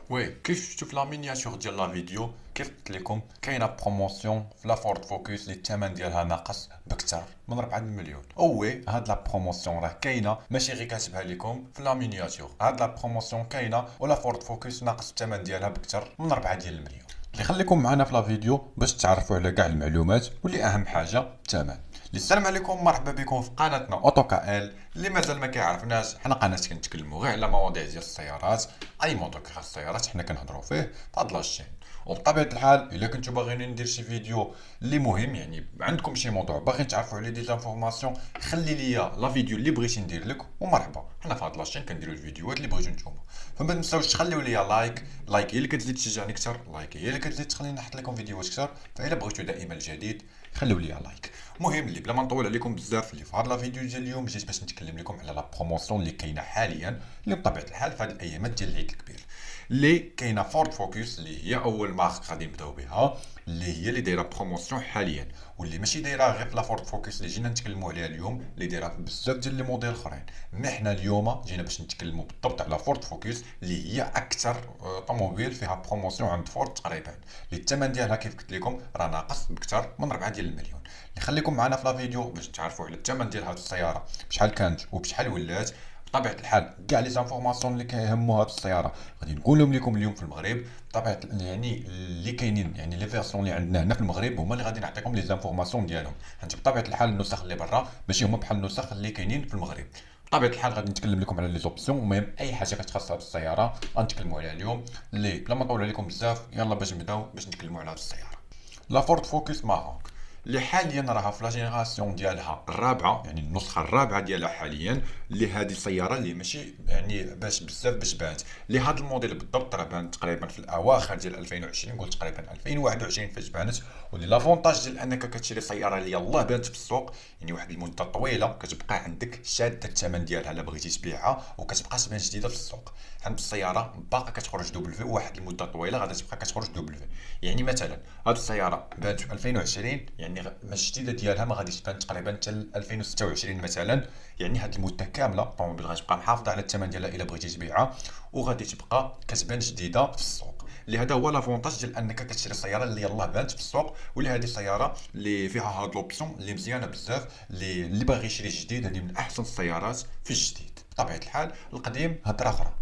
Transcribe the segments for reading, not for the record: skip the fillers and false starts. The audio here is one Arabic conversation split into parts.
وي كيف شفتوا في لا مينياتور ديال لا فيديو كيف قلت لكم كاينه بروموسيون في لا فورد فوكس اللي الثمن ديالها ناقص بكثر من 4 مليون. وي هاد لا بروموسيون راه كاينه ماشي غير كاتبها لكم في لا مينياتور، هاد لا بروموسيون كاينه ولا فورد فوكس ناقص الثمن ديالها بكثر من 4 ديال المليون. اللي خليكم معنا في لا فيديو باش تعرفوا على كاع المعلومات واللي اهم حاجه الثمن. السلام عليكم، مرحبا بكم في قناتنا اوتوكا. اللي مازال ما كيعرفناش، حنا قناه كنتكلموا غير على مواضيع ديال السيارات، اي موضوع كيخص السيارات حنا كنهضروا فيه في هاد لاشين. وبطبيعه الحال الا كنتو باغيين ندير شي فيديو اللي مهم، يعني عندكم شي موضوع باغيين تعرفوا عليه دي زانفورماسيون، خلي ليا لا فيديو اللي بغيتي ندير لك ومرحبا. حنا في هاد لاشين كنديروا الفيديوهات اللي بغيتو نتوما. فما تنساوش تخليو ليا لايك هي اللي كتزيد تشجعني اكثر، لايك هي اللي كتزيد تخليني نحط لكم فيديوهات اكثر. فالا بغيتو دائما الجديد خليو ليا لايك. المهم اللي بلا ما نطول عليكم بزاف، اللي في هاد لا فيديو ديال اليوم جيت باش نتكلم لكم على لا بروموسيون اللي كاينه حاليا، اللي بطبيعه الحال في هاد الايامات ديال العيد الكبير، اللي كاينه فورد فوكس اللي هي اول مارك غادي نبداو بها، اللي هي اللي دايره بروموسيون حاليا، واللي ماشي دايره غير في لا فورد فوكس اللي جينا نتكلموا عليها اليوم، اللي دايره في بزاف ديال لي موديل اخرين. مي حنا اليوم جينا باش نتكلموا بالضبط على فورد فوكس اللي هي اكثر طوموبيل فيها بروموسيون عند فورد تقريبا، اللي الثمن ديالها كيف قلت لكم راه ناقص بكثر من 4 ديال المليون. اللي خليكم معنا في لا فيديو باش تعرفوا على الثمن ديال هذه السياره بشحال كانت وبشحال ولات. بطبيعه الحال كاع لي زانفورماسيون اللي كيهموا هذه السياره غادي نقولهم لكم اليوم في المغرب. بطبيعه يعني اللي كاينين، يعني لي فيرسيون اللي عندنا هنا في المغرب هما اللي غادي نعطيكم لي زانفورماسيون ديالهم، حيت بطبيعه الحال النسخ اللي برا ماشي هما بحال النسخ اللي كاينين في المغرب. بطبيعه الحال غادي نتكلم لكم على لي زوبسيون، المهم اي حاجه كتخص هذه السياره غنتكلموا عليها اليوم. اللي بلا ما نطول عليكم بزاف يلا باش نبداو باش نتكلموا على هذه السياره. لا فورد فوكس ماروك اللي حاليا راها في لا جينيراسيون ديالها الرابعه، يعني النسخه الرابعه ديالها حاليا، اللي هذه السياره اللي ماشي يعني باش بزاف باش بانت، اللي هذا الموديل بالضبط راه بانت تقريبا في الاواخر ديال 2020، قلت تقريبا 2021 فاش بانت. واللي لافونتاج ديال انك كتشري سياره اللي يلاه بانت في السوق، يعني واحد المده طويله كتبقى عندك شاده الثمن ديالها الا بغيتي تبيعها، وكتبقى تبان جديده في السوق. عند السياره باقا كتخرج دوبل في واحد المده طويله غادي تبقى كتخرج دوبل في. يعني مثلا هذه السياره بانت في 2020، يعني الجديده ديالها ما غاديش تبان تقريبا حتى 2026 مثلا. يعني هذه المده كامله الطوموبيل غتبقى محافظه على الثمن ديالها الا بغيتي تبيعها، وغادي تبقى كتبان جديده في السوق. اللي هذا هو لافونتاج ديال انك كتشري السياره اللي يلاه بانت في السوق، واللي هذه السياره اللي فيها هاد لوبسيون اللي مزيانه بزاف. اللي باغي يشري جديد هذه من احسن السيارات في الجديد. بطبيعه الحال القديم هضره اخرى.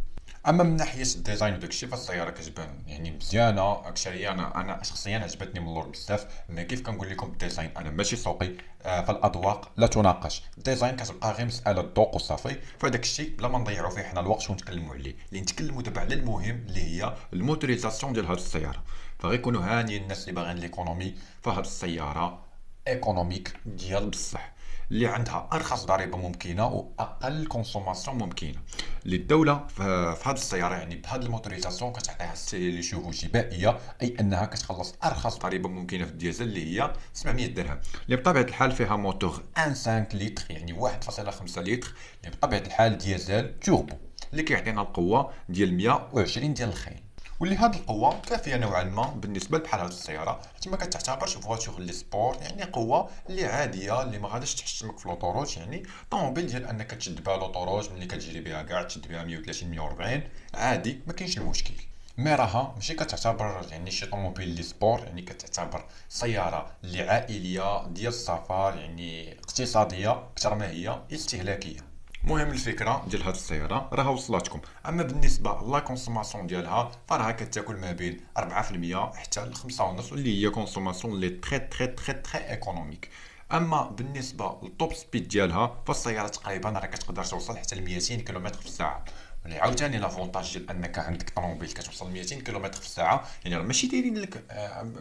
اما من ناحيه الديزاين وداك الشيء فالسياره كتبان يعني مزيانه اكثريه. انا شخصيا عجبتني من اللور بزاف، مي كيف كنقول لكم الديزاين انا ماشي سوقي. فالاذواق لا تناقش، الديزاين كتبقى غير مساله ذوق وصافي. فداك الشيء بلا ما نضيعوا فيه حنا الوقت ونتكلموا عليه، اللي نتكلموا دابا على المهم اللي هي الموتوريزاسيون ديال هذه السياره. فغيكونوا هانيين الناس اللي باغيين ليكونومي، فهاد السياره ايكونوميك ديال بصح، اللي عندها ارخص ضريبه ممكنه واقل كونسوماسيون ممكنه. اللي الدوله في هذه السياره يعني بهذه الموتوريزاسيون كتعطيها ستيل اللي يشوفوا جبائيه، اي انها كتخلص ارخص ضريبه ممكنه في الديزل اللي هي 700 درهم، اللي بطبيعه الحال فيها موتور 1.5 لتر يعني 1.5 لتر، اللي بطبيعه الحال ديزل توربو، اللي كيعطينا القوه ديال 120 ديال الخيل. واللي هاد القوه كافيه نوعا ما بالنسبه بحال هاد السياره، حيت ما كتعتبرش فواتور لي سبور، يعني قوه اللي عاديه اللي ما غاديش تحشمك في لوطوروت. يعني طوموبيل ديال انك تشد بها لوطوروت ملي كتجري بها كاع تشد بها 130 140 عادي ما كاينش المشكل. مي راها ماشي كتعتبر يعني شي طوموبيل لي سبور، يعني كتعتبر سياره اللي عائليه ديال السفر، يعني اقتصاديه اكثر ما هي استهلاكيه. المهم الفكره ديال هاد السياره راها وصلتكم. اما بالنسبه لا كونسوماسيون ديالها فراها كتاكل ما بين 4% حتى ل 5.5، واللي هي كونسوماسيون اللي تري ايكونوميك. اما بالنسبه للتوب سبيد ديالها فالسياره تقريبا راه كتقدر توصل حتى ل 200 كيلومتر في الساعه. اللي عاوتاني لافونتاج ديال انك عندك طوموبيل كتوصل 200 كيلومتر في الساعه، يعني راه ماشي دايرين لك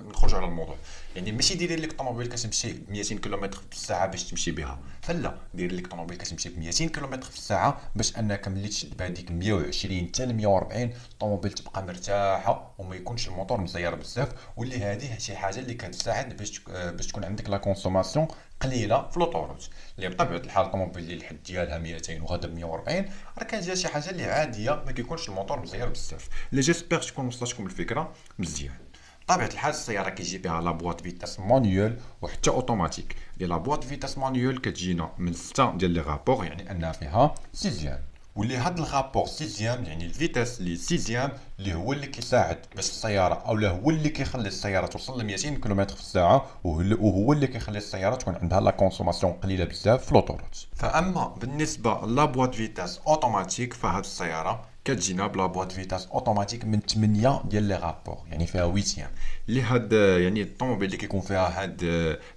نخرجوا على الموضوع، يعني ماشي دايرين لك طوموبيل كتمشي 200 كيلومتر في الساعه باش تمشي بها، فلا دايرين لك طوموبيل كتمشي ب 200 كيلومتر في الساعه باش انك ملي تشد بهذيك 120 حتى ل 140 الطوموبيل تبقى مرتاحه وما يكونش الموتور مزير بزاف. واللي هذه شي حاجه اللي كتساعد باش تكون عندك لا كونسوماسيون قليله في لوطوروت. اللي بطبيعه الحال الطوموبيل اللي الحد ديالها 200 وغادا ب 140 راه كتجي شي حاجه اللي عاديه ما كيكونش الموتور مزير بزاف. اللي جيسبر تكون وصلتكم الفكره مزيان. بطبيعه الحال السياره كيجي بها لا بواط فيتاس مانيول وحتى اوتوماتيك. اللي لا بواط فيتاس مانيول كتجينا من 6 ديال لي رابور، يعني انها فيها سيزيام، واللي هاد الغابور سيزيام يعني الفيتاس اللي سيزيام اللي هو اللي كيساعد باش السياره اولا هو اللي كيخلي السياره توصل ل 200 كيلومتر في الساعه وهو اللي كيخلي السياره تكون عندها لا كونسوماسيون قليله بزاف في لوطوروت. فاما بالنسبه لا بواط فيتاس اوتوماتيك فهاد السياره كتجينا بلا بواط فيتاس اوتوماتيك من 8 ديال لي غابور يعني فيها 8 اللي هاد يعني الطوموبيل اللي كيكون فيها هاد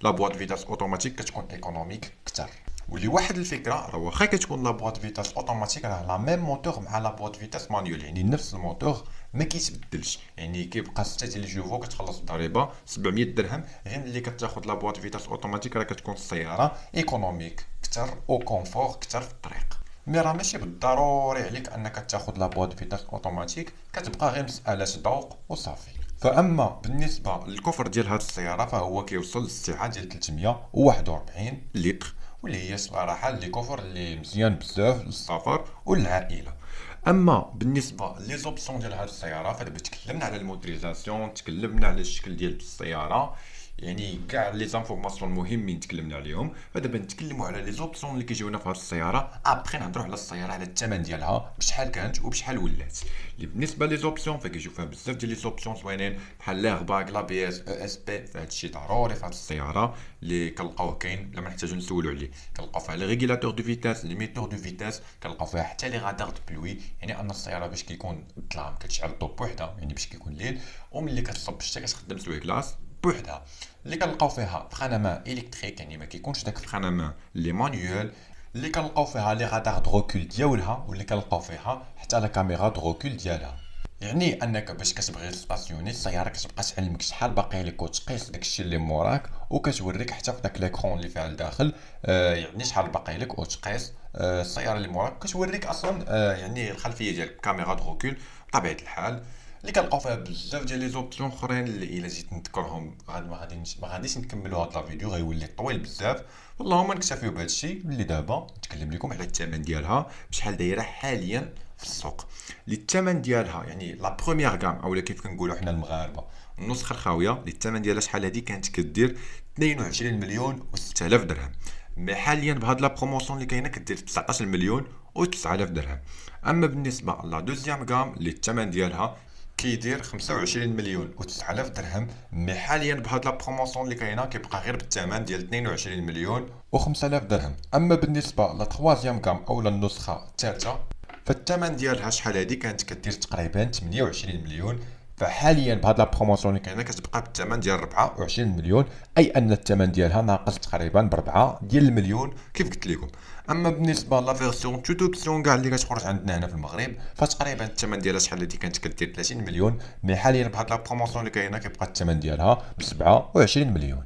لا بواط فيتاس اوتوماتيك كتكون ايكونوميك اكثر. واللي واحد الفكره راه واخا كتكون لا بواط فيتاس اوتوماتيك راه لا ميم موتور مع لا بواط فيتاس مانيول يعني نفس الموتور ما كيتبدلش يعني كيبقى 6 ديال الجوفو كتخلص الضريبه 700 درهم غير ملي كتاخذ لا بواط فيتاس اوتوماتيك راه كتكون السياره ايكونوميك اكثر او كونفور اكثر في الطريق. مي راه ماشي بالضروري عليك انك تاخذ لا بواط فيتاس اوتوماتيك كتبقى غير مساله ذوق وصافي. فاما بالنسبه للكفر ديال هذه السياره فهو كيوصل للسعه ديال 341 لتر واللي هي صراحه اللي كفر اللي مزيان بزاف للسفر والعائله. اما بالنسبه لي زوبسيون ديال هذه السياره فدابا تكلمنا على الموتوريزاسيون تكلمنا على الشكل ديال السياره يعني كاع لي زانفورماسيون المهمين تكلمنا عليهم. فدابا نتكلموا على لي زوبسيون اللي كيجيونا في هذه السياره ابخي نهضروا على السياره على الثمن ديالها بشحال كانت وبشحال ولات. اللي بالنسبه لي زوبسيون فكيجيو فيها بزاف ديال لي زوبسيون زوينين بحال ليغباك لا بي اس او اس بي فهاد الشيء ضروري في هذه السياره اللي كنلقاوه كاين لا ما نحتاجو نسولوا عليه. كنلقاو فيها لي ريغولاتور دو فيتاس ليميتور دو فيتاس كنلقاو فيها حتى لي غادار دو بلوي يعني ان السياره باش كيكون الظلام كتشعل الضو بوحدها يعني باش كيكون الليل وملي كتصب الشتا كتخدم سوي كلاص بوحدها. اللي كنلقاو فيها فخانه الكتريك يعني ما كيكونش داك فخانه لي مانيوال. اللي كنلقاو فيها لي غادار دو روكول ديالها واللي كنلقاو فيها حتى لا كاميرا دو روكول ديالها يعني انك باش كتبغي ستاسيوني السياره كتبقى تعلمك شحال باقي لك وتقيس داكشي اللي موراك وكتوريك حتى في داك ليكرون اللي فيها لداخل يعني شحال باقي لك وتقيس السياره اللي موراك كتوريك اصلا يعني الخلفيه ديالك كاميرا دو روكول بطبيعه الحال. اللي كنلقاو فيها بزاف ديال لي زوبسيون اخرين اللي الا جيت نذكرهم ما غاديش نكملوا هذا الفيديو غيولي طويل بزاف. اللهم نكتفيو بهذا الشيء اللي دابا نتكلم لكم على الثمن ديالها بشحال دايره حاليا في السوق. اللي الثمن ديالها يعني لا بروميير غام اولا كيف كنقولوا حنا المغاربه النسخه الخاويه اللي الثمن ديالها شحال هذه كانت كدير 22 مليون و6000 درهم. مي حاليا بهاد لا بروموسيون اللي كاينه كدير 19 مليون و9000 درهم. اما بالنسبه لا دوزيام غام اللي الثمن ديالها كيدير 25 مليون و9000 درهم. مي حاليا بهاد لا بروموسيون اللي كاينه كيبقى غير بالثمن ديال 22 مليون و5000 درهم. اما بالنسبه لا تخوازيام غام اولا النسخه الثالثه فالثمن ديالها شحال هادي كانت كدير تقريبا 28 مليون. فحاليا بهاد لا بروموسيون اللي كاينه كتبقى بالثمن ديال 24 مليون اي ان الثمن ديالها ناقص تقريبا ب 4 ديال المليون كيف قلت لكم. اما بالنسبه لا فيرسيون توت اوبسيون كاع اللي كتخرج عندنا هنا في المغرب فتقريبا الثمن ديالها شحال هادي كانت كدير 30 مليون. مي حاليا بهاد لا بروموسيون اللي كاينه كيبقى الثمن ديالها ب 27 مليون.